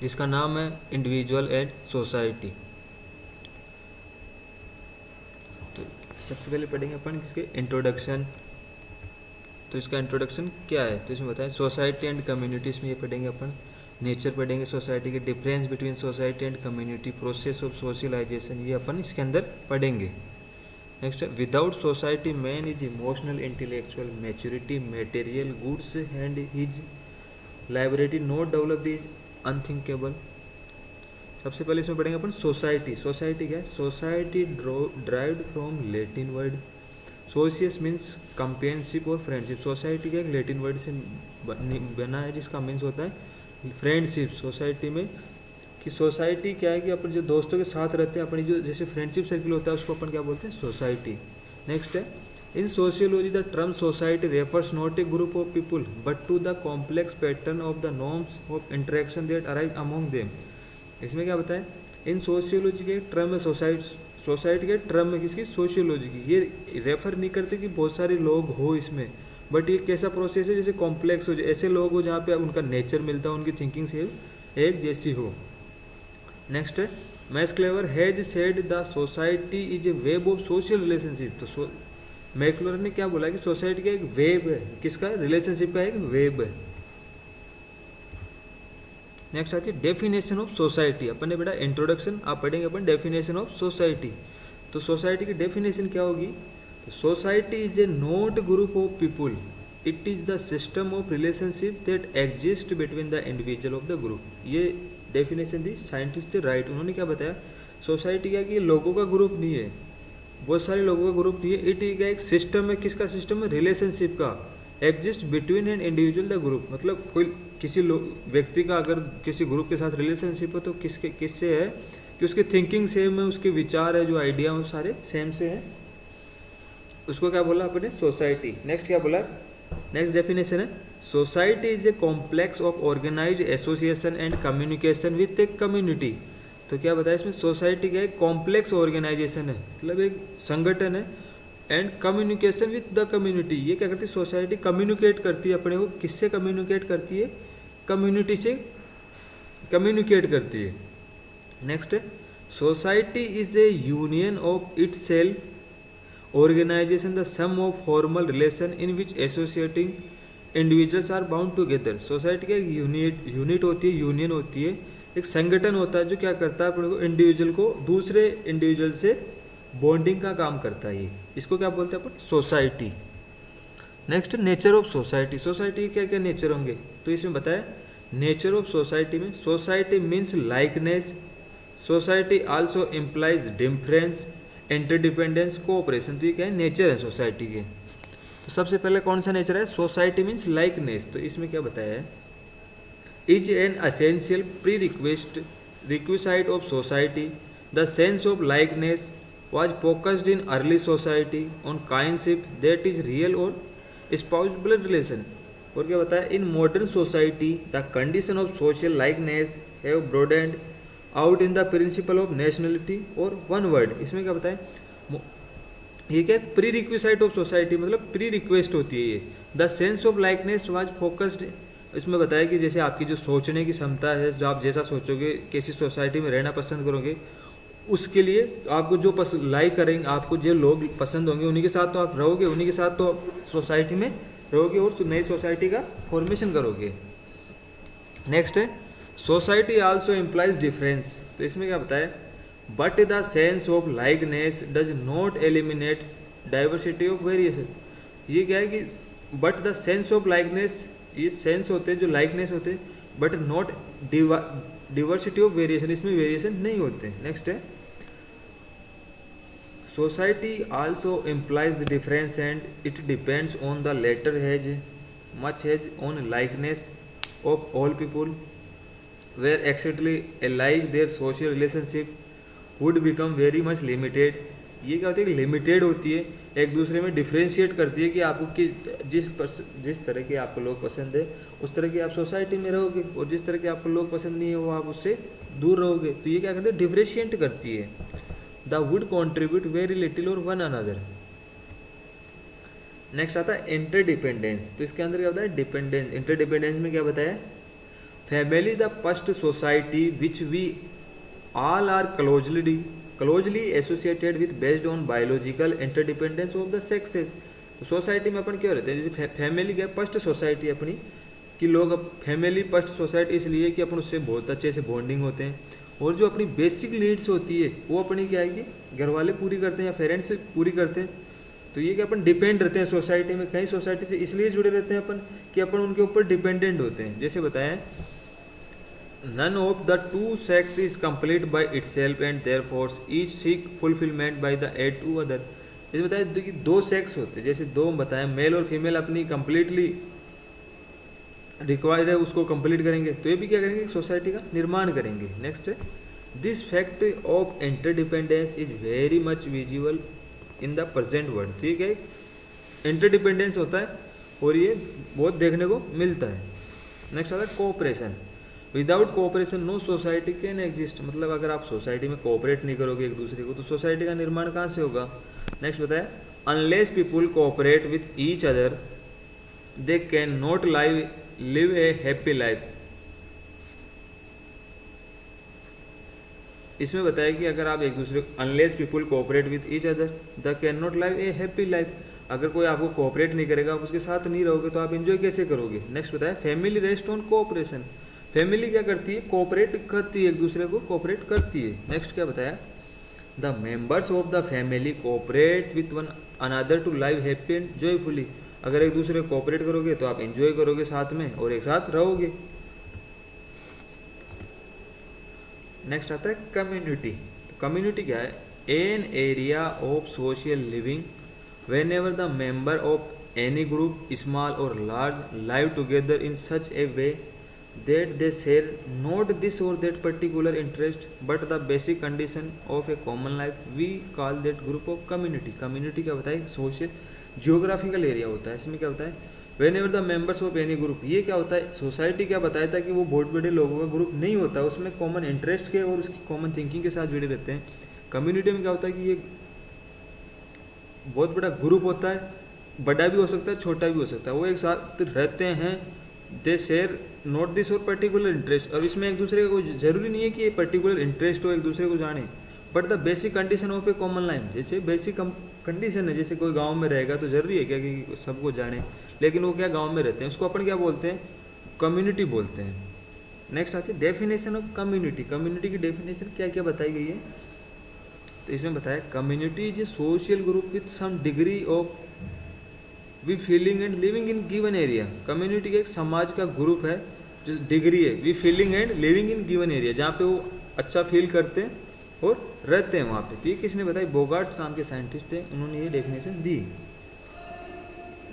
जिसका नाम है इंडिविजुअल एंड सोसाइटी। तो सबसे पहले पढ़ेंगे अपन इसके इंट्रोडक्शन। तो इसका इंट्रोडक्शन क्या है, तो इसमें बताएं सोसाइटी एंड कम्युनिटीज़ में ये पढ़ेंगे अपन। नेचर पढ़ेंगे सोसाइटी के, difference between society and community, process of socialisation, ये अपन इसके अंदर पढ़ेंगे। नेक्स्ट है without society man is emotional intellectual maturity material goods and his library not develop this unthinkable. सबसे पहले इसमें पढ़ेंगे अपन सोसाइटी। सोसाइटी क्या है? Society derived from Latin word socius means companionship और फ्रेंडशिप। सोसाइटी का एक लैटिन वर्ड से बना है जिसका मीन्स होता है फ्रेंडशिप। सोसाइटी में कि सोसाइटी क्या है कि अपन जो दोस्तों के साथ रहते हैं, अपनी जो जैसे फ्रेंडशिप सर्किल होता है उसको अपन क्या बोलते हैं? सोसाइटी। नेक्स्ट है in sociology the term society refers not a group of people but to the complex pattern of the norms of interaction that arise among them. इसमें क्या बताएं? इन सोशियोलॉजी के टर्म है सोसाइटी के term है किसकी? Sociology की। ये रेफर नहीं करते कि बहुत सारे लोग हो इसमें, बट ये कैसा प्रोसेस है जैसे कॉम्प्लेक्स हो, ऐसे लोग हो जहाँ पे उनका नेचर मिलता हो, उनकी थिंकिंग से एक जैसी हो। नेक्स्ट है max clever has said the society is A web of social relationship. तो मैक्स क्लेवर ने क्या बोला कि सोसाइटी का एक वेब है, किसका? रिलेशनशिप का एक वेब है। नेक्स्ट आती है डेफिनेशन ऑफ सोसाइटी। अपन ने बेटा इंट्रोडक्शन, आप पढ़ेंगे अपन डेफिनेशन ऑफ सोसाइटी। तो सोसाइटी की डेफिनेशन क्या होगी? Society is A not group of people, it is the system of relationship that exist between the individual of the group. ये डेफिनेशन दी scientist थे राइट। उन्होंने क्या बताया? सोसाइटी क्या कि लोगों का ग्रुप नहीं है, बहुत सारे लोगों का ग्रुप नहीं है, इट इज एक सिस्टम है। किसका सिस्टम है? रिलेशनशिप का। Exist between N individual the group, मतलब कोई किसी व्यक्ति का अगर किसी ग्रुप के साथ रिलेशनशिप हो तो किससे है कि उसकी थिंकिंग सेम है, उसके विचार है, जो आइडिया है सारे सेम से हैं, उसको क्या बोला अपने? सोसाइटी। नेक्स्ट क्या बोला? नेक्स्ट डेफिनेशन है society is a complex of organised association and communication with a community. तो क्या बताया इसमें? सोसाइटी का एक कॉम्प्लेक्स ऑर्गेनाइजेशन है, मतलब एक संगठन है, and communication with the community. ये क्या करती है? सोसाइटी कम्युनिकेट करती है अपने को, किससे कम्युनिकेट करती है? कम्युनिटी से कम्युनिकेट करती है। नेक्स्ट है society is a union of itself organisation the sum of formal relation in which associating individuals are bound together. Society का एक यूनिट होती है, यूनियन होती है, एक संगठन होता है जो क्या करता है अपने को इंडिविजुअल को दूसरे इंडिविजुअल से बॉन्डिंग का काम करता है। ये इसको क्या बोलते हैं अपन? Society. Next nature of society. Society के क्या क्या नेचर होंगे? तो इसमें बताया नेचर ऑफ सोसाइटी में society means likeness, society also implies difference, interdependence, cooperation. तो ये क्या है? नेचर है सोसाइटी के। तो सबसे पहले कौन सा नेचर है? Society means likeness. तो इसमें क्या बताया है? Is an essential pre requisite of society, the sense of likeness was focused in early society on kinship that is real or spousal blood relation। और क्या बताया? in modern society the condition of social likeness have broadened out in the principle of nationality or one word। इसमें क्या बताएं? ये क्या? Pre requisite of society, मतलब pre request होती है ये। The sense of likeness was focused, इसमें बताया कि जैसे आपकी जो सोचने की क्षमता है, जो आप जैसा सोचोगे, कैसी सोसाइटी में रहना पसंद करोगे, उसके लिए आपको जो लाइक करेंगे, आपको जो लोग पसंद होंगे उन्हीं के साथ तो आप रहोगे, उन्हीं के साथ तो आप सोसाइटी में रहोगे और नई सोसाइटी का फॉर्मेशन करोगे। नेक्स्ट है सोसाइटी आल्सो इम्प्लाइज डिफरेंस। तो इसमें क्या बताया? But the sense of likeness does not eliminate diversity of variation. ये क्या है कि but the sense of likeness, ये सेंस होते हैं जो लाइकनेस होते हैं, but not diversity of variation, इसमें वेरिएशन नहीं होते। नेक्स्ट है society also implies difference and it depends on the latter has much has on likeness of all people were exactly alike their social relationship would become very much limited। ये क्या होती है? Limited होती है, एक दूसरे में डिफ्रेंशिएट करती है कि आपको कि जिस तरह के आपको लोग पसंद है उस तरह की आप सोसाइटी में रहोगे, और जिस तरह के आपको लोग पसंद नहीं है वो आप उससे दूर रहोगे। तो ये क्या करती है? डिफ्रेंशिएट करती है। The wood contribute very little और वन अनदर। नेक्स्ट आता है इंटरडिपेंडेंस। तो इसके अंदर क्या होता है? डिपेंडेंस। इंटरडिपेंडेंस में क्या बताया? Family the first society which we all are closely associated with based on biological interdependence of the sexes। तो सोसाइटी में अपन क्या रहते हैं, जैसे फैमिली क्या फर्स्ट सोसाइटी अपनी, कि लोग अब फैमिली फर्स्ट सोसाइटी इसलिए कि अपन उससे बहुत अच्छे से बॉन्डिंग होते हैं, और जो अपनी बेसिक नीड्स होती है वो अपनी क्या है कि घर वाले पूरी करते हैं या पेरेंट्स पूरी करते हैं। तो ये कि अपन डिपेंड रहते हैं सोसाइटी में, कई सोसाइटी से इसलिए जुड़े रहते हैं अपन कि अपन उनके ऊपर डिपेंडेंट होते हैं। जैसे बताया, none of the two sex is complete by itself and therefore each seek fulfillment by the aid to other। जैसे बताया कि दो सेक्स होते हैं, जैसे दो बताया मेल और फीमेल अपनी कंप्लीटली रिक्वायर्ड है उसको कंप्लीट करेंगे, तो ये भी क्या करेंगे, सोसाइटी का निर्माण करेंगे। नेक्स्ट है, this fact of interdependence is very much visible in the present world. ठीक है, इंटरडिपेंडेंस होता है और ये बहुत देखने को मिलता है। नेक्स्ट आता है cooperation. Without cooperation no society can exist. मतलब अगर आप सोसाइटी में कोऑपरेट नहीं करोगे एक दूसरे को तो सोसाइटी का निर्माण कहाँ से होगा। नेक्स्ट बताया, unless people cooperate with each other they can not live A happy life. इसमें बताया कि अगर आप एक दूसरे unless people cooperate with each other the can not live A happy life. अगर कोई आपको कोऑपरेट नहीं करेगा, आप उसके साथ नहीं रहोगे तो आप एंजॉय कैसे करोगे। नेक्स्ट बताया, family rest on cooperation. Family क्या करती है, कोऑपरेट करती है, एक दूसरे को कोऑपरेट करती है। नेक्स्ट क्या बताया, the members of the family cooperate with one another to live happy and joyfully. अगर एक दूसरे को कोऑपरेट करोगे तो आप एंजॉय करोगे साथ में और एक साथ रहोगे। नेक्स्ट आता है कम्युनिटी। तो कम्युनिटी क्या है, an area of social living whenever the member of any group small or large live together in such a way that they share not this or that particular interest but the basic condition of a common life, we call that group of community। community क्या बताए, social geographical area होता है। इसमें क्या होता है, whenever the members of any group. ये क्या होता है, सोसाइटी क्या बताया था कि वो बहुत बड़े लोगों का ग्रुप नहीं होता, उसमें कॉमन इंटरेस्ट के और उसकी कॉमन थिंकिंग के साथ जुड़े रहते हैं। कम्युनिटी में क्या होता है कि ये बहुत बड़ा ग्रुप होता है, बड़ा भी हो सकता है छोटा भी हो सकता है, वो एक साथ रहते हैं। दे शेयर नॉट दिस और पर्टिकुलर इंटरेस्ट। और इसमें एक दूसरे का कोई जरूरी नहीं है कि ये पर्टिकुलर इंटरेस्ट हो एक दूसरे को जाने, but the basic condition of a common life. जैसे बेसिक कंडीशन है, जैसे कोई गांव में रहेगा तो जरूरी है क्या कि सबको जाने, लेकिन वो क्या गांव में रहते हैं, उसको अपन क्या बोलते हैं, कम्युनिटी बोलते हैं। नेक्स्ट आती है डेफिनेशन ऑफ कम्युनिटी। कम्युनिटी की डेफिनेशन क्या क्या बताई गई है, तो इसमें बताया, community is a social group with some degree of we feeling and living in given area. Community का एक समाज का ग्रुप है जो डिग्री है we feeling and living in given area, जहाँ पे वो अच्छा फील करते हैं और रहते हैं वहाँ पे। ठीक, किसने बताई, बोगार्ट्स नाम के साइंटिस्ट हैं, उन्होंने ये डेफिनेशन दी।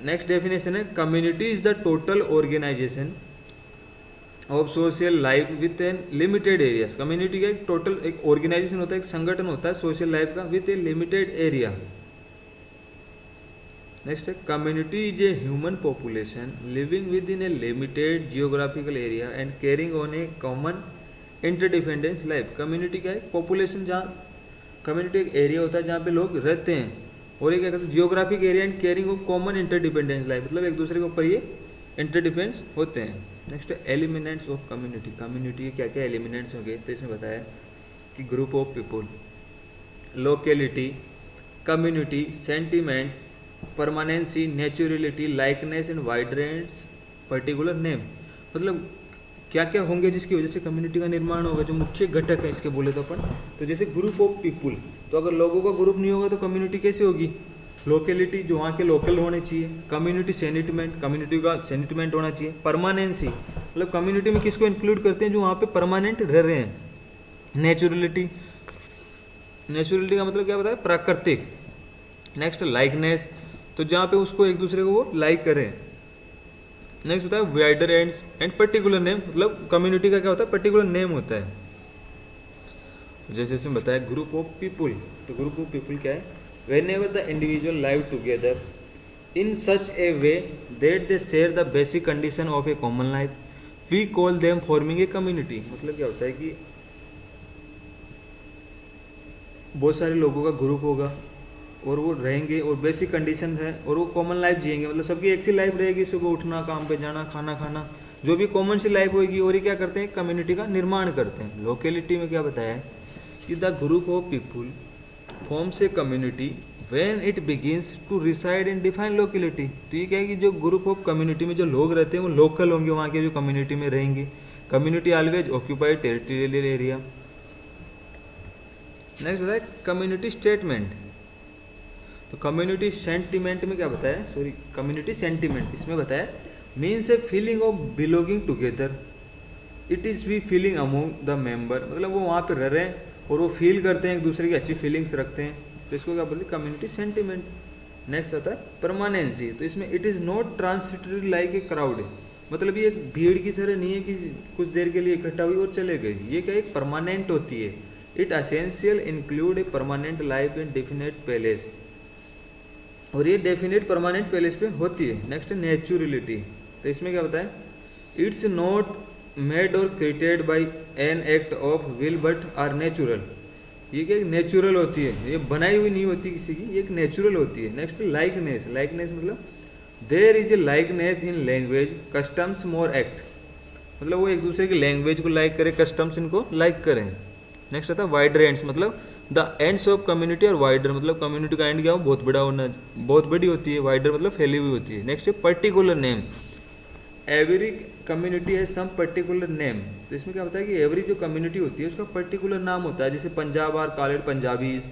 नेक्स्ट डेफिनेशन है, community is the total organisation of social life with an limited area. Community का एक टोटल एक ऑर्गेनाइजेशन होता है, एक संगठन होता है सोशल लाइफ का with a limited area. Next है, community is a human population living within a limited geographical area and carrying on a common interdependence life. Community क्या है, पॉपुलेशन, जहाँ कम्युनिटी एक एरिया होता है जहाँ पे लोग रहते हैं, और एक क्या करते हैं, geographic area and carrying of common interdependence life, मतलब एक दूसरे के ऊपर ये इंटरडिपेंडेंस होते हैं। नेक्स्ट है एलिमेंट्स ऑफ कम्युनिटी। कम्युनिटी के क्या क्या एलिमेंट्स होंगे, तो इसमें बताया कि group of people, locality, community, sentiment, permanency, naturality, likeness and vibrance, particular name. मतलब क्या क्या होंगे जिसकी वजह से कम्युनिटी का निर्माण होगा, जो मुख्य घटक है इसके बोले तो अपन। तो जैसे ग्रुप ऑफ पीपुल, तो अगर लोगों का ग्रुप नहीं होगा तो कम्युनिटी कैसे होगी। लोकेलिटी, जो वहाँ के लोकल होने चाहिए। कम्युनिटी सेंटिमेंट, कम्युनिटी का सेंटिमेंट होना चाहिए। परमानेंसी, मतलब कम्युनिटी में किसको इंक्लूड करते हैं, जो वहाँ पे परमानेंट रह रहे हैं। नेचुरलिटी, नेचुरलिटी का मतलब क्या बताया, प्राकृतिक। नेक्स्ट लाइकनेस, तो जहाँ पे उसको एक दूसरे को वो लाइक करें। नेक्स्ट होता है wider ends and particular name, मतलब कम्युनिटी का क्या होता है, पर्टिकुलर नेम होता है। जैसे इसमें बताया ग्रुप ऑफ पीपुल, तो ग्रुप ऑफ पीपुल क्या है, whenever the individual live together in such a way that they share the basic condition of a common life, we call them forming a community. मतलब क्या होता है कि बहुत सारे लोगों का ग्रुप होगा और वो रहेंगे और बेसिक कंडीशन है और वो कॉमन लाइफ जिएंगे, मतलब सबकी एक सी लाइफ रहेगी, सुबह उठना, काम पे जाना, खाना खाना, जो भी कॉमन सी लाइफ होगी और ये क्या करते हैं, कम्युनिटी का निर्माण करते हैं। लोकेलिटी में क्या बताया है कि the group of people forms a community when it begins to reside in defined locality. तो ये क्या है कि जो ग्रुप ऑफ कम्युनिटी में जो लोग रहते हैं वो लोकल होंगे, वहाँ के जो कम्युनिटी में रहेंगे। Community always occupied territorial area. Next बताया कम्युनिटी स्टेटमेंट। तो कम्युनिटी सेंटिमेंट में क्या बताया, सॉरी कम्युनिटी सेंटिमेंट इसमें बताया means a feeling of belonging together, it is we feeling among the member. मतलब वो वहाँ पे रह रहे हैं और वो फील करते हैं, एक दूसरे की अच्छी फीलिंग्स रखते हैं, तो इसको क्या बोलते हैं, कम्युनिटी सेंटिमेंट। नेक्स्ट आता है परमानेंसी। तो इसमें it is not transitory like a crowd, मतलब ये एक भीड़ की तरह नहीं है कि कुछ देर के लिए इकट्ठा हुई और चले गए। ये क्या एक परमानेंट होती है। It essential include a permanent life in definite palace, और ये डेफिनेट परमानेंट पैलेस पे होती है। नेक्स्ट है नेचुरलिटी। तो इसमें क्या बताया, it's not made or created by an act of will but are natural. ये क्या नेचुरल होती है, ये बनाई हुई नहीं होती किसी की, ये एक नेचुरल होती है। Next likeness. लाइकनेस मतलब there is a likeness in language customs more act, मतलब वो एक दूसरे की लैंग्वेज को लाइक करे, कस्टम्स इनको लाइक करें। नेक्स्ट आता है वाइडर एंड्स, मतलब द एंड्स ऑफ कम्युनिटी और वाइडर, मतलब कम्युनिटी का एंड क्या हो, बहुत बड़ा होना, बहुत बड़ी होती है। वाइडर मतलब फैली हुई होती है। नेक्स्ट है पर्टिकुलर नेम। एवरी कम्युनिटी है सम पर्टिकुलर नेम। तो इसमें क्या होता है कि एवरी जो कम्युनिटी होती है उसका पर्टिकुलर नाम होता है, जैसे पंजाब आर कॉल्ड पंजाबीज,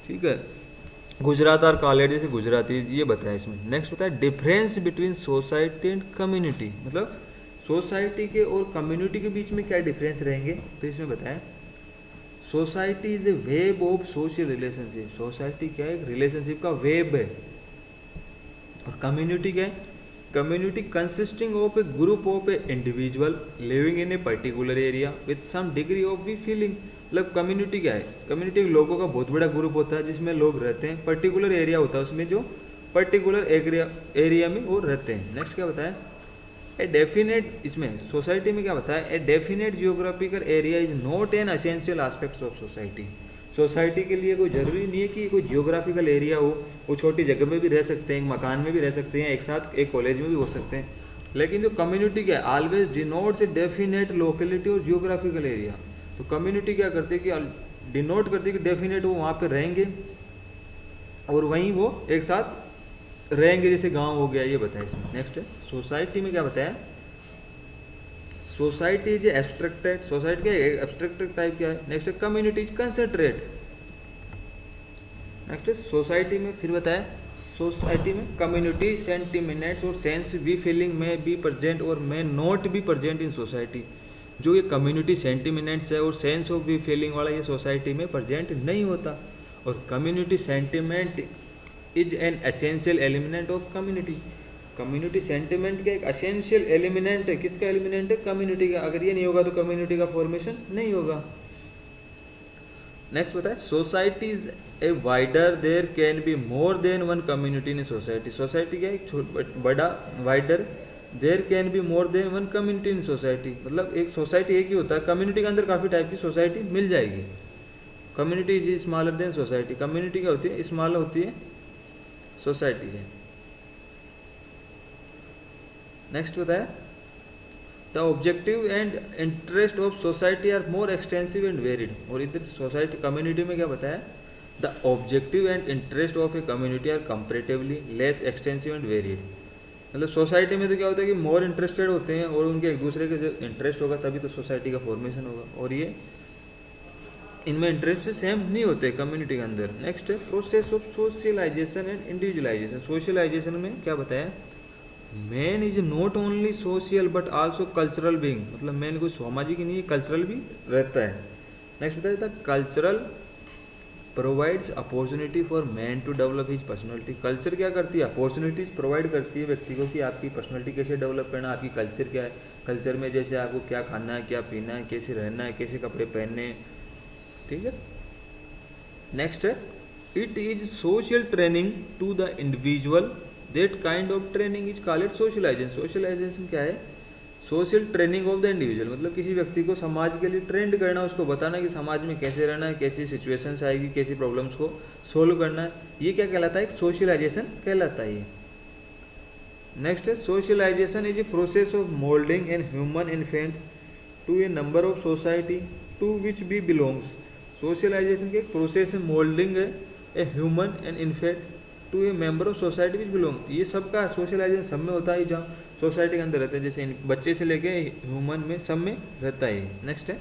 ठीक है, गुजरात आर कॉल्ड जैसे गुजरातीज, ये बताया इसमें। नेक्स्ट होता है difference between society and community, मतलब सोसाइटी के और कम्युनिटी के बीच में क्या डिफरेंस रहेंगे। तो इसमें बताया society is A web of social relationship. Society क्या है, एक रिलेशनशिप का वेब है। और कम्युनिटी क्या है, community consisting of a group of a individual living in a particular area with some degree of we feeling. मतलब कम्युनिटी क्या है, कम्युनिटी लोगों का बहुत बड़ा ग्रुप होता है जिसमें लोग रहते हैं, पर्टिकुलर एरिया होता है उसमें जो पर्टिकुलर एरिया में वो रहते हैं। नेक्स्ट क्या बताया, ए डेफिनेट, इसमें सोसाइटी में क्या बताया, a definite geographical area is not an essential aspects of society. Society के लिए कोई ज़रूरी नहीं है कि कोई जियोग्राफिकल एरिया हो, वो छोटी जगह में भी रह सकते हैं, एक मकान में भी रह सकते हैं, एक साथ एक कॉलेज में भी हो सकते हैं। लेकिन जो कम्युनिटी क्या है, always denotes a definite locality और जियोग्राफिकल एरिया। तो कम्युनिटी क्या करती है कि डिनोट करती है कि डेफिनेट वो वहाँ पर रहेंगे और वहीं वो एक साथ रहेंगे, जैसे गाँव हो गया, ये बताया इसमें। नेक्स्ट है सोसाइटी में क्या बताया, सोसाइटी इज एब्स्ट्रैक्टेड। सोसाइटी क्या है, एब्स्ट्रैक्टेड टाइप क्या है। नेक्स्ट है कम्युनिटी इज कंसंट्रेट। नेक्स्ट है सोसाइटी में फिर बताया, सोसाइटी में कम्युनिटी सेंटिमेंट्स और सेंस वी फीलिंग में बी प्रेजेंट और में not be present in society. जो ये कम्युनिटी सेंटिमेंट्स है और सेंस ऑफ वी फीलिंग वाला ये सोसाइटी में प्रेजेंट नहीं होता। और community sentiment is an essential element of community. Community sentiment का एक एसेंशियल एलिमेंट है, किसका एलिमेंट है, कम्युनिटी का। अगर ये नहीं होगा तो कम्युनिटी का फॉर्मेशन नहीं होगा। नेक्स्ट बताए society is a wider, there can be more than one community in society. Society क्या है, एक बड़ा wider, there can be more than one community in society. मतलब एक सोसाइटी एक ही होता है, कम्युनिटी के अंदर काफ़ी टाइप की सोसाइटी मिल जाएगी। Community is smaller than society. Community क्या होती है, स्मॉलर होती है सोसाइटी से। नेक्स्ट बताया the objective and interest of society are more extensive and varied. और इधर सोसाइटी कम्युनिटी में क्या बताया, the objective and interest of a community are comparatively less extensive and varied. मतलब सोसाइटी में तो क्या होता है कि मोर इंटरेस्टेड होते हैं और उनके एक दूसरे के जो इंटरेस्ट होगा तभी तो सोसाइटी का फॉर्मेशन होगा, और ये इनमें इंटरेस्ट सेम नहीं होते कम्युनिटी के अंदर। नेक्स्ट है process of socialisation and individualisation. Socialisation में क्या बताया, man is not only social but also cultural being. मतलब मैन कोई सामाजिक ही नहीं है, कल्चरल भी रहता है। नेक्स्ट बताया था cultural provides opportunity for man to develop his personality. Culture क्या करती है, अपॉर्चुनिटीज प्रोवाइड करती है व्यक्ति को कि आपकी पर्सनैलिटी कैसे डेवलप करना, आपकी कल्चर क्या है। कल्चर में जैसे आपको क्या खाना है, क्या पीना है, कैसे रहना है, कैसे कपड़े पहनने, ठीक है। नेक्स्ट है it is social training to the individual, that kind of training is called socialisation. Socialisation क्या है, social training of the individual. मतलब किसी व्यक्ति को समाज के लिए ट्रेंड करना, उसको बताना कि समाज में कैसे रहना है, कैसी सिचुएशंस आएगी, कैसी प्रॉब्लम्स को सोल्व करना है, ये क्या कहलाता है, एक सोशलाइजेशन कहलाता है ये। नेक्स्ट है socialisation is a process of moulding an human infant to a number of society to which be belongs. Socialisation के एक प्रोसेस है मोल्डिंग है a human and infant to a member of society which belong. ये सबका socialisation सब में होता है जहाँ सोसाइटी के अंदर रहते हैं, जैसे बच्चे से लेके ह्यूमन में सब में रहता है। नेक्स्ट है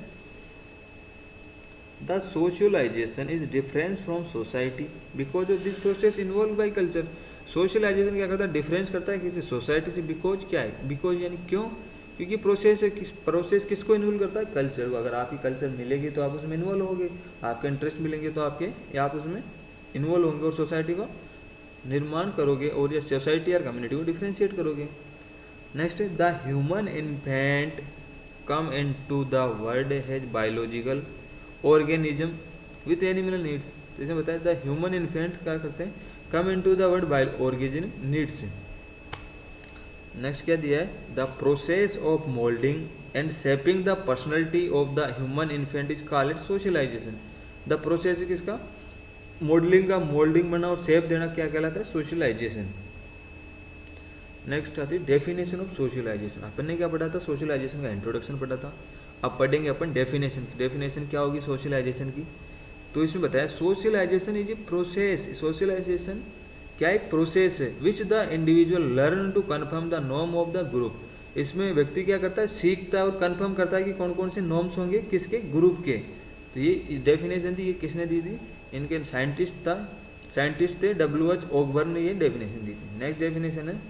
the socialisation is difference from society because of this process involve by culture. Socialisation क्या करता है, डिफरेंस करता है किसी सोसाइटी से। बिकॉज क्या है, बिकॉज यानी क्यों, क्योंकि प्रोसेस है, प्रोसेस किसको इन्वॉल्व करता है, कल्चर को। अगर आपकी कल्चर मिलेगी तो आप उसमें इन्वॉल्व होंगे, आपके इंटरेस्ट मिलेंगे तो आपके आप उसमें इन्वॉल्व होंगे और सोसाइटी का निर्माण करोगे और या सोसाइटी या कम्युनिटी को डिफ्रेंशिएट करोगे। नेक्स्ट है the human infant come into the world has biological organism with animal needs. जैसे बताया द ह्यूमन इन्फेंट क्या करते हैं, come into the world bio organism needs. Next क्या दिया है, the process of moulding and shaping the personality of the human infant is called socialisation. The process किसका, modelling का, मोल्डिंग बनना और शेप देना क्या कहलाता है, सोशलाइजेशन। नेक्स्ट आती है डेफिनेशन ऑफ सोशलाइजेशन। अपन ने क्या पढ़ा था, सोशलाइजेशन का इंट्रोडक्शन पढ़ा था। अब पढ़ेंगे अपन डेफिनेशन। डेफिनेशन क्या होगी सोशलाइजेशन की, तो इसमें बताया socialisation is a process. Socialisation क्या एक प्रोसेस है which the individual learn to conform the norm of the group. इसमें व्यक्ति क्या करता है, सीखता है और कन्फर्म करता है कि कौन कौन से नॉर्म्स होंगे किसके, ग्रुप के। तो ये डेफिनेशन थी, ये किसने दी थी, इनके साइंटिस्ट थे W.H. ऑकबर्न ने ये डेफिनेशन दी थी। नेक्स्ट डेफिनेशन है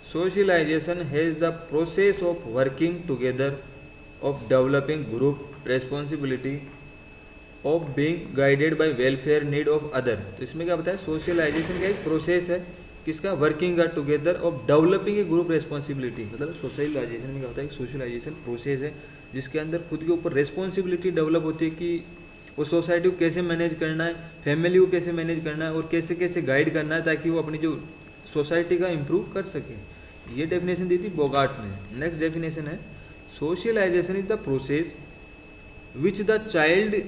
socialisation has the process of working together, of developing group responsibility, of being guided by welfare need of other. तो इसमें क्या बताया, सोशलाइजेशन का एक प्रोसेस है किसका, वर्किंग का together of developing a group responsibility. मतलब सोशलाइजेशन में क्या होता है, सोशलाइजेशन प्रोसेस है जिसके अंदर खुद के ऊपर रेस्पॉन्सिबिलिटी डेवलप होती है कि वो सोसाइटी को कैसे मैनेज करना है, फैमिली को कैसे मैनेज करना है और कैसे कैसे गाइड करना है ताकि वो अपनी जो सोसाइटी का इम्प्रूव कर सके। ये डेफिनेशन दी थी बोगार्ट्स ने। नेक्स्ट डेफिनेशन है socialisation is the process which the child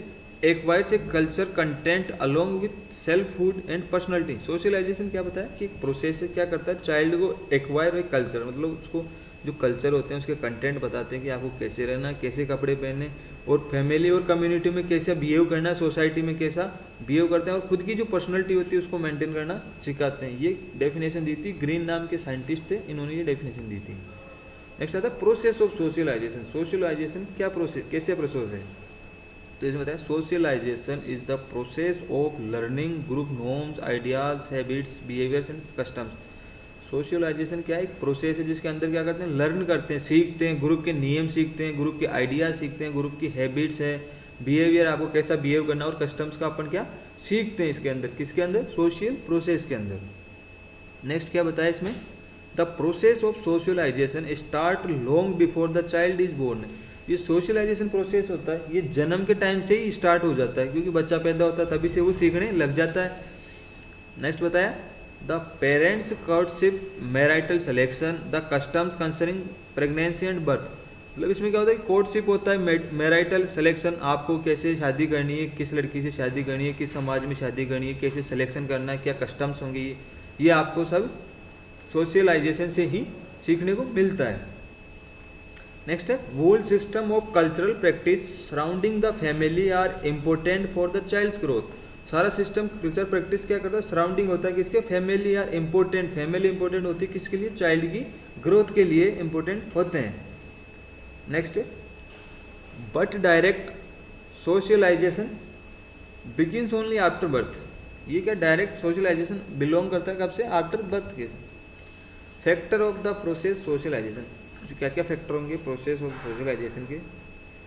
acquires a culture content along with selfhood and personality. Socialisation क्या बताया कि प्रोसेस से क्या करता है, चाइल्ड को एक्वायर एक कल्चर, मतलब उसको जो कल्चर होते हैं उसके कंटेंट बताते हैं कि आपको कैसे रहना, कैसे कपड़े पहनने और फैमिली और कम्युनिटी में कैसा बिहेव करना है, सोसाइटी में कैसा बिहेव करते हैं और खुद की जो पर्सनैलिटी होती है उसको मेंटेन करना सिखाते हैं। ये डेफिनेशन दी थी, ग्रीन नाम के साइंटिस्ट थे, इन्होंने ये डेफिनेशन दी थी। नेक्स्ट आता है प्रोसेस ऑफ सोशलाइजेशन। सोशलाइजेशन क्या प्रोसेस, कैसे प्रोसेस है, तो इसमें बताया socialisation is the process of learning group norms, ideas, habits, behaviours and customs. Socialisation क्या है, एक प्रोसेस है जिसके अंदर क्या करते हैं, लर्न करते हैं, सीखते हैं, ग्रुप के नियम सीखते हैं, ग्रुप के आइडियाज सीखते हैं, ग्रुप की हैबिट्स है, बिहेवियर आपको कैसा बिहेव करना और कस्टम्स का अपन क्या सीखते हैं इसके अंदर, किसके अंदर, सोशल प्रोसेस के अंदर। नेक्स्ट क्या बताया इसमें, the process of socialisation start long before the child is born. ये सोशलाइजेशन प्रोसेस होता है ये जन्म के टाइम से ही स्टार्ट हो जाता है, क्योंकि बच्चा पैदा होता है तभी से वो सीखने लग जाता है। नेक्स्ट बताया the parents courtship, marital selection, the customs concerning pregnancy and birth. मतलब इसमें क्या होता है, कोर्टशिप होता है, मैरिटल सिलेक्शन, आपको कैसे शादी करनी है, किस लड़की से शादी करनी है, किस समाज में शादी करनी है, कैसे सिलेक्शन करना है, क्या कस्टम्स होंगे, ये आपको सब सोशलाइजेशन से ही सीखने को मिलता है। नेक्स्ट है whole system of cultural practice surrounding the family are important for the child's growth. सारा सिस्टम कल्चर प्रैक्टिस क्या करता है, सराउंडिंग होता है किसके, family are important. Family important होती है किसके लिए, चाइल्ड की ग्रोथ के लिए इंपॉर्टेंट होते हैं। Next but direct socialisation begins only after birth. ये क्या, डायरेक्ट सोशलाइजेशन बिलोंग करता है कब से, आफ्टर बर्थ के। Factor of the process socialisation, क्या क्या फैक्टर होंगे प्रोसेस ऑफ सोशलाइजेशन के,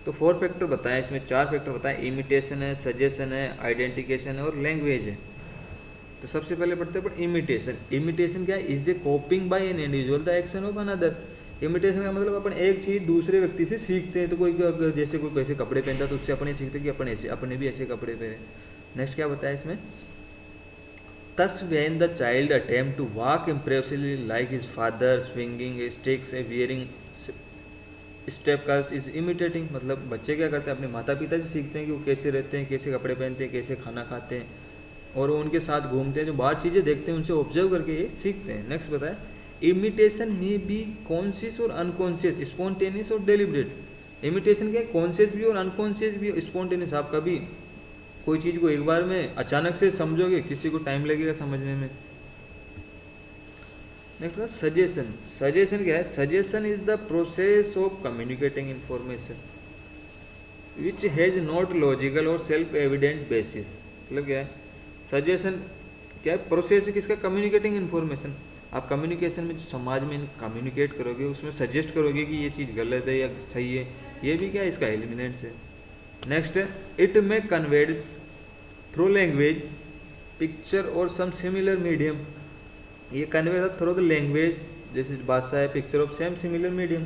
तो 4 फैक्टर बताएं इसमें, 4 फैक्टर बताएं, इमिटेशन है, सजेशन है, आइडेंटिफिकेशन है और लैंग्वेज है। तो सबसे पहले पढ़ते हैं इमिटेशन। इमिटेशन क्या है, is a copying by an individual the action of another. Imitation का मतलब अपन एक चीज़ दूसरे व्यक्ति से सीखते हैं। तो कोई जैसे कोई कैसे कपड़े पहनता है तो उससे अपने सीखते हैं कि अपन ऐसे, अपने भी ऐसे कपड़े पहने। नेक्स्ट क्या बताया इसमें, Thus, when the child attempt to walk impressively like his father, swinging sticks, wearing step curls, is imitating। मतलब बच्चे क्या करते हैं, अपने माता पिता से सीखते हैं कि वो कैसे रहते हैं, कैसे कपड़े पहनते हैं, कैसे खाना खाते हैं, और वो उनके साथ घूमते हैं, जो बाहर चीज़ें देखते हैं उनसे ऑब्जर्व करके ये सीखते हैं। नेक्स्ट बताए, इमिटेशन में बी कॉन्शियस और अनकॉन्शियस, स्पॉन्टेनियस और डेलिब्रेट। इमिटेशन क्या है, कॉन्शियस भी और अनकॉन्शियस भी, स्पॉन्टेनियस। आप कभी कोई चीज़ को एक बार में अचानक से समझोगे, किसी को टाइम लगेगा समझने में। नेक्स्ट बात, सजेशन। सजेशन क्या है, suggestion is the process of communicating information which has not logical और सेल्फ एविडेंट बेसिस। मतलब क्या है, सजेशन क्या है, प्रोसेस है किसका, कम्युनिकेटिंग इन्फॉर्मेशन। आप कम्युनिकेशन में जो समाज में कम्युनिकेट करोगे, उसमें सजेस्ट करोगे कि ये चीज़ गलत है या सही है, ये भी क्या है, इसका एलिमेंट्स है। नेक्स्ट है, इट में कन्वेड थ्रू लैंग्वेज, पिक्चर और सम सिमिलर मीडियम। ये कन्वे थ्रू द लैंग्वेज, जैसे भाषा है, picture of same similar medium.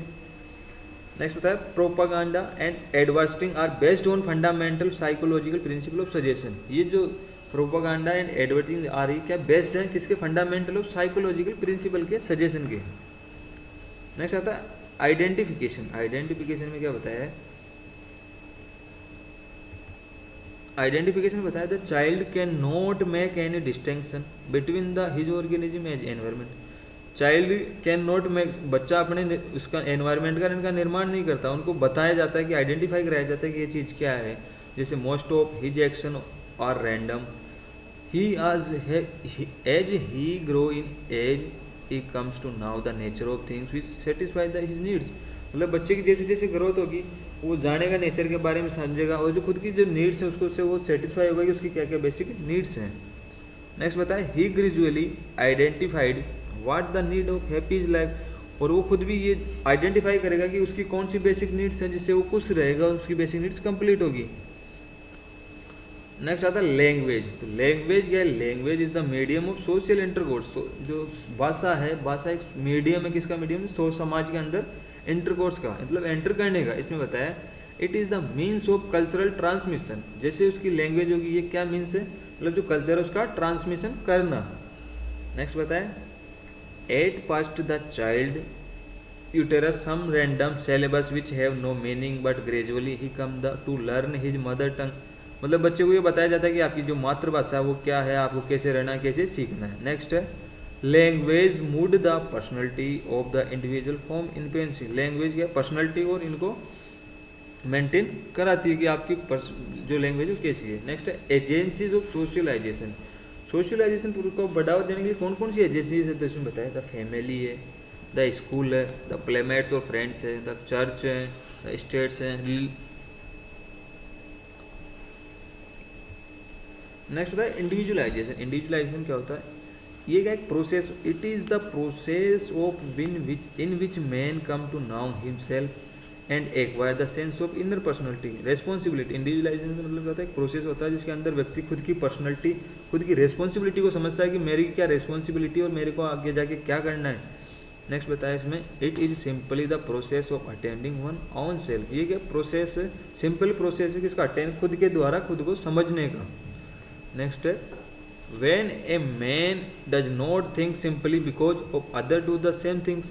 Next होता है, propaganda and advertising are based on fundamental psychological principle of suggestion. ये जो प्रोपागंडा एंड एडवर्टिंग आ रही क्या बेस्ड है किसके, फंडामेंटल ऑफ साइकोलॉजिकल प्रिंसिपल के, सजेशन के। नेक्स्ट आता है आइडेंटिफिकेशन। आइडेंटिफिकेशन में क्या बताया है, आइडेंटिफिकेशन में बताया, the child can not make any distinction between the his organism and environment. Child can not make, बच्चा अपने उसका एनवायरमेंट का इनका निर्माण नहीं करता, उनको बताया जाता है कि आइडेंटिफाई कराया जाता है कि ये चीज़ क्या है। जैसे most of his action are random, he as he grow in age he comes to know the nature of things which satisfy the his needs. मतलब बच्चे की जैसे जैसे ग्रोथ होगी वो जानेगा नेचर के बारे में, समझेगा, और जो खुद की जो नीड्स हैं उसको उससे वो सेटिस्फाई होगा कि उसकी क्या क्या बेसिक नीड्स हैं। नेक्स्ट बताए, he gradually identified what the need of happy is life. और वो खुद भी ये आइडेंटिफाई करेगा कि उसकी कौन सी बेसिक नीड्स हैं जिससे वो खुश रहेगा, उसकी बेसिक नीड्स कंप्लीट होगी। नेक्स्ट आता है लैंग्वेज। तो लैंग्वेज क्या है, language is the medium of social intercourse. जो भाषा है, भाषा एक मीडियम है, किसका मीडियम, समाज के अंदर इंटरकोर्स का, मतलब एंटर करने का। इसमें बताया, it is the means of cultural transmission. जैसे उसकी लैंग्वेज होगी, ये क्या मीन्स है, मतलब जो कल्चर है उसका ट्रांसमिशन करना। नेक्स्ट बताया, at past the child uterus some random syllabus which have no meaning but gradually he come the to learn his mother tongue. मतलब बच्चे को ये बताया जाता है कि आपकी जो मातृभाषा है वो क्या है, आपको कैसे रहना है, कैसे सीखना है। नेक्स्ट है, language mood the personality of the individual form influence. Language क्या, पर्सनैलिटी और इनको मेंटेन कराती है कि आपकी जो लैंग्वेज है कैसी है। नेक्स्ट है, एजेंसीज ऑफ सोशलाइजेशन। सोशलाइजेशन को बढ़ावा देने के लिए कौन कौन सी एजेंसीज है, तो इसमें बताया, द फैमिली है, द स्कूल है, द प्लेमेट्स और फ्रेंड्स है, द चर्च है, द स्टेट्स हैं। नेक्स्ट होता है इंडिविजुअलाइजेशन। इंडिविजुअलाइजेशन क्या होता है, ये क्या एक process, it is the process of in which man come to know himself and acquire the sense of inner personality responsibility. Individualization का मतलब होता है एक प्रोसेस होता है जिसके अंदर व्यक्ति खुद की पर्सनैलिटी, खुद की रेस्पॉन्सिबिलिटी को समझता है कि मेरी क्या रेस्पॉन्सिबिलिटी और मेरे को आगे जाके क्या करना है। नेक्स्ट बताया इसमें, it is simply the process of attending one on self. ये क्या प्रोसेस है, सिंपल प्रोसेस है किसका, अटेंड खुद के द्वारा खुद को समझने का। नेक्स्ट है, when a man does not think simply because of other do the same things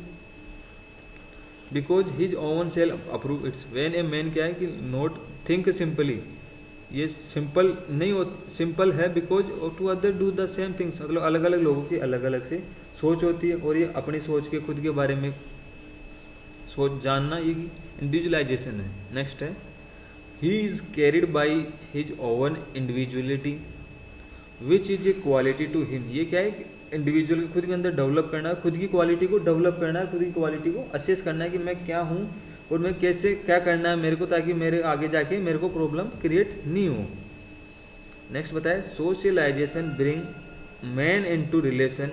because his own self approve it। when a man क्या है कि not think simply, ये सिंपल नहीं हो, सिंपल है because two other do the same things. मतलब अलग अलग लोगों की अलग अलग से सोच होती है और ये अपनी सोच के खुद के बारे में सोच जानना, ये इंडिविजुअलाइजेशन है। नेक्स्ट है, he is carried by his own individuality which is a quality to him. ये क्या है, इंडिविजुअल खुद के अंदर डेवलप करना है, खुद की क्वालिटी को डेवलप करना है, खुद की क्वालिटी को असेस करना है कि मैं क्या हूँ और मैं कैसे क्या करना है मेरे को, ताकि मेरे आगे जाके मेरे को प्रॉब्लम क्रिएट नहीं हो। नेक्स्ट बताए, socialization bring man into relation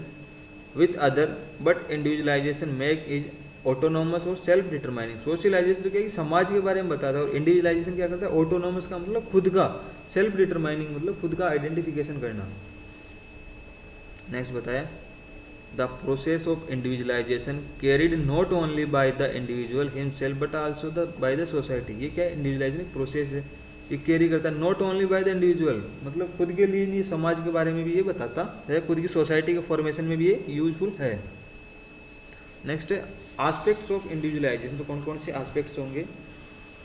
with other but individualization make is autonomous और सेल्फ डिटरमाइनिंग। सोशलाइजेशन तो क्या है, समाज के बारे में बताता है, और इंडिविजुअलाइजेशन क्या करता है, ऑटोनोमस का मतलब खुद का, सेल्फ डिटरमाइनिंग मतलब खुद का आइडेंटिफिकेशन करना। नेक्स्ट बताया, the process of individualisation carried not only by the individual himself but also by the society. ये क्या है, इंडिविजुअलाइजेशन प्रोसेस है, ये कैरी करता है not only by the individual, मतलब खुद के लिए नहीं, समाज के बारे में भी ये बताता है, खुद की सोसाइटी के फॉर्मेशन में भी ये यूजफुल है। नेक्स्ट है, एस्पेक्ट्स ऑफ इंडिविजुअलाइजेशन। तो कौन कौन से एस्पेक्ट्स होंगे,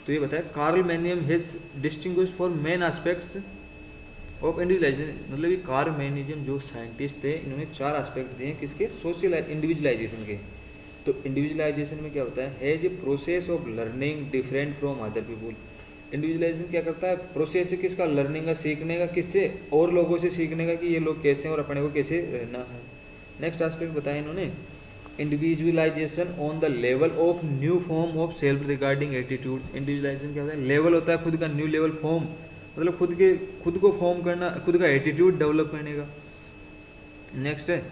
तो ये बताया, Karl Mannheim has distinguished four main aspects of individualisation मतलब ये कार्ल मैनिज्म जो साइंटिस्ट थे इन्होंने 4 एस्पेक्ट दिए किसके, सोशल इंडिविजुअलाइजेशन के। तो इंडिविजुअलाइजेशन में क्या होता है जे process of learning different from other people. Individualisation क्या करता है, प्रोसेस है किसका, लर्निंग का, सीखने का, किससे, और लोगों से सीखने का कि ये लोग कैसे हैं और अपने को कैसे रहना है। नेक्स्ट एस्पेक्ट बताया इन्होंने, individualisation on the level of new form of self regarding attitudes. Individualisation क्या होता है, लेवल होता है खुद का, न्यू लेवल फॉर्म मतलब खुद को फॉर्म करना, खुद का एटीट्यूड डेवलप करने का। नेक्स्ट है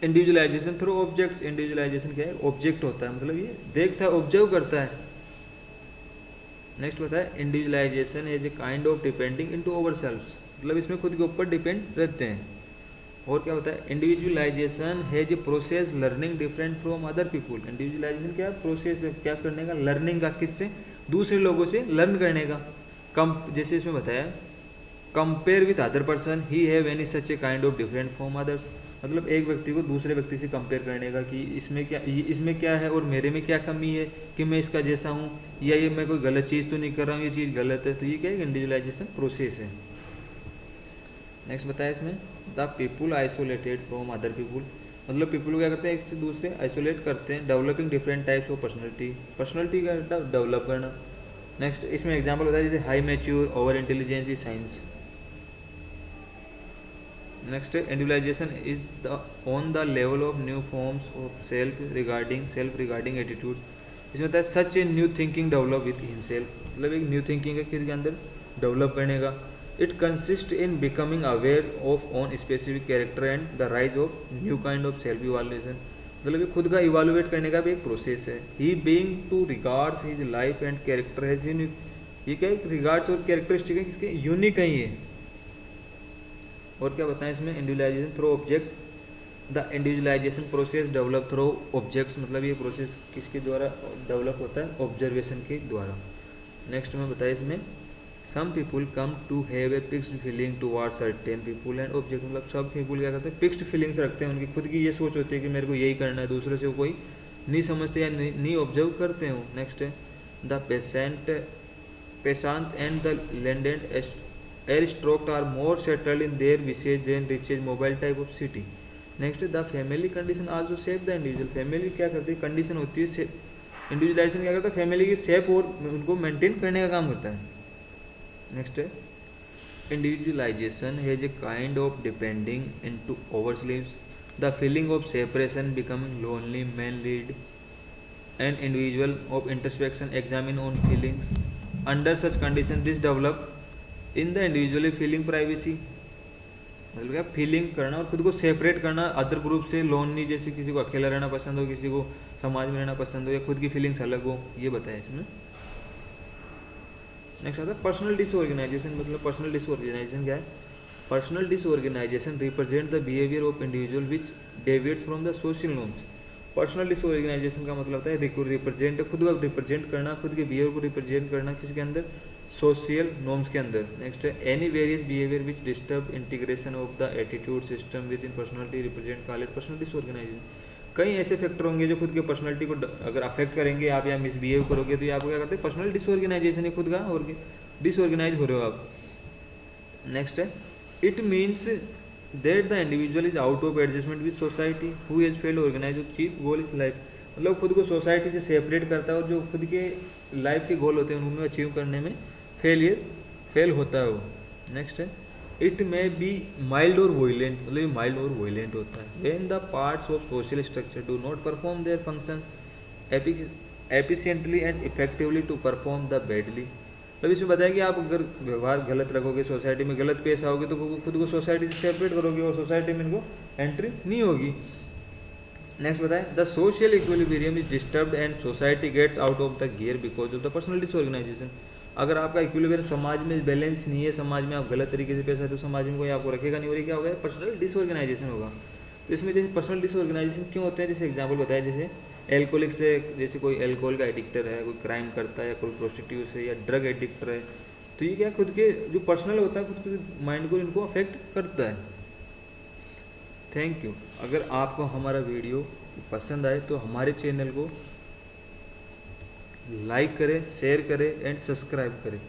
इंडिविजुअलाइजेशन थ्रू ऑब्जेक्ट्स। इंडिविजुअलाइजेशन क्या है, ऑब्जेक्ट होता है मतलब ये देखता है, ऑब्जर्व करता है। नेक्स्ट होता है individualization as a kind of depending into ourselves, मतलब इसमें खुद के ऊपर डिपेंड रहते हैं। और क्या होता है, individualisation has a process learning different from other people. Individualisation क्या है, प्रोसेस क्या करने का, लर्निंग का, किससे, दूसरे लोगों से लर्न करने का। कम जैसे इसमें बताया compare with other person he have any such A kind of different from others, मतलब एक व्यक्ति को दूसरे व्यक्ति से कंपेयर करने का कि इसमें क्या है और मेरे में क्या कमी है कि मैं इसका जैसा हूँ, या ये मैं कोई गलत चीज़ तो नहीं कर रहा हूँ, ये चीज़ गलत है। तो ये क्या है, इंडिविजुअलाइजेशन प्रोसेस है। नेक्स्ट बताया इसमें the people isolated from other people, मतलब पीपुल क्या करते हैं, एक से दूसरे आइसोलेट करते हैं। Developing different types of personality का डेवलप करना। नेक्स्ट इसमें एग्जाम्पल होता है जैसे high mature, over intelligence, science. Next individualisation is the on the level of new forms of self regarding attitude. इसमें होता है such a new thinking develop with himself, मतलब एक न्यू थिंकिंग है किसी के अंदर डेवलप करने का। It consist in becoming aware of on specific character and the rise of new kind of self evaluation, मतलब ये खुद का इवालुएट करने का भी एक प्रोसेस है। He being to regards his life and character has unique, ये क्या एक रिगार्ड्स और कैरेक्टरिस्टिक है किसके, यूनिक है ये। और क्या बताएं इसमें, individualisation through object, the individualisation process develop through objects, मतलब ये प्रोसेस किसके द्वारा डेवलप होता है, ऑब्जर्वेशन के द्वारा। नेक्स्ट में बताया इसमें some people come to have a fixed feeling towards certain people and object, मतलब सब पीपुल क्या करते हैं, फिक्स्ड फीलिंग्स रखते हैं, उनकी खुद की ये सोच होती है कि मेरे को यही करना है, दूसरे से कोई नहीं समझते या नहीं ऑब्जर्व करते हो। नेक्स्ट है the patient and the landed aristocrat are more settled in their wishes than riches mobile type of city. Next the family condition also shape the individual, family क्या करती है, कंडीशन होती है, इंडिविजुअलाइजेशन क्या करता है, फैमिली की शेप और उनको मेंटेन करने का काम करता है। नेक्स्ट है individualisation has a kind of depending into ourselves, the feeling of separation becoming lonely man lead an individual of introspection examine on feelings under such condition this develop in the individually feeling privacy, मतलब क्या feeling करना और खुद को separate करना other group से, lonely जैसे किसी को अकेला रहना पसंद हो, किसी को समाज में रहना पसंद हो, या खुद की फीलिंग्स अलग हो, ये बताया इसमें। नेक्स्ट आता है पर्सनल डिसऑर्गेनाइजेशन, मतलब पर्सनल डिसऑर्गेनाइजेशन क्या है, personal disorganisation represent the behaviour of individual which deviates from the social norms. Personal disorganisation का मतलब होता है रिप्रेजेंट, खुद को रिप्रेजेंट करना, खुद के बिहेवियर को रिप्रेजेंट करना किसके अंदर, सोशल नॉर्म्स के अंदर। नेक्स्ट है any various behaviour which disturb integration of the attitude system with in personality represent called personal disorganisation. कई ऐसे फैक्टर होंगे जो खुद के पर्सनलिटी को अगर अफेक्ट करेंगे, आप या मिसबिहेव करोगे तो ये आपको क्या करते हैं, पर्सनल डिसऑर्गेनाइजेशन है, खुद का और डिसऑर्गेनाइज हो रहे हो आप। नेक्स्ट है it means that the individual is out of adjustment with society who has failed organize chief goal is life, मतलब खुद को सोसाइटी से सेपरेट करता है और जो खुद के लाइफ के गोल होते हैं उनको अचीव करने में फेल होता है वो। नेक्स्ट है इट मे बी माइल्ड और वोइलेंट, मतलब माइल्ड और वोइलेंट होता है when the parts of social structure do not perform their function efficiently and effectively to perform the badly, मतलब इसमें बताया कि आप अगर व्यवहार गलत रखोगे, सोसाइटी में गलत पेश आओगे तो खुद को सोसाइटी से सेपरेट करोगे और सोसाइटी में इनको एंट्री नहीं होगी। नेक्स्ट बताएं the social equilibrium is disturbed and society gets out of the gear because of the personal disorganization. अगर आपका इक्विलिब्रियम समाज में बैलेंस नहीं है, समाज में आप गलत तरीके से पेश आए तो समाज में कोई आपको रखेगा नहीं, और क्या होगा, पर्सनल डिसऑर्गेनाइजेशन होगा। तो इसमें जैसे पर्सनल डिसऑर्गेनाइजेशन क्यों होते हैं, जैसे एग्जाम्पल बताया जैसे एल्कोहलिक से, जैसे कोई एल्कोहल का एडिक्टर है, कोई क्राइम करता है, या कोई प्रोस्टिट्यूट है, या ड्रग एडिक्टर है, तो ये क्या खुद के जो पर्सनल होता है खुद के माइंड को इनको अफेक्ट करता है। Thank you. अगर आपको हमारा वीडियो पसंद आए तो हमारे चैनल को लाइक करें, शेयर करें एंड सब्सक्राइब करें।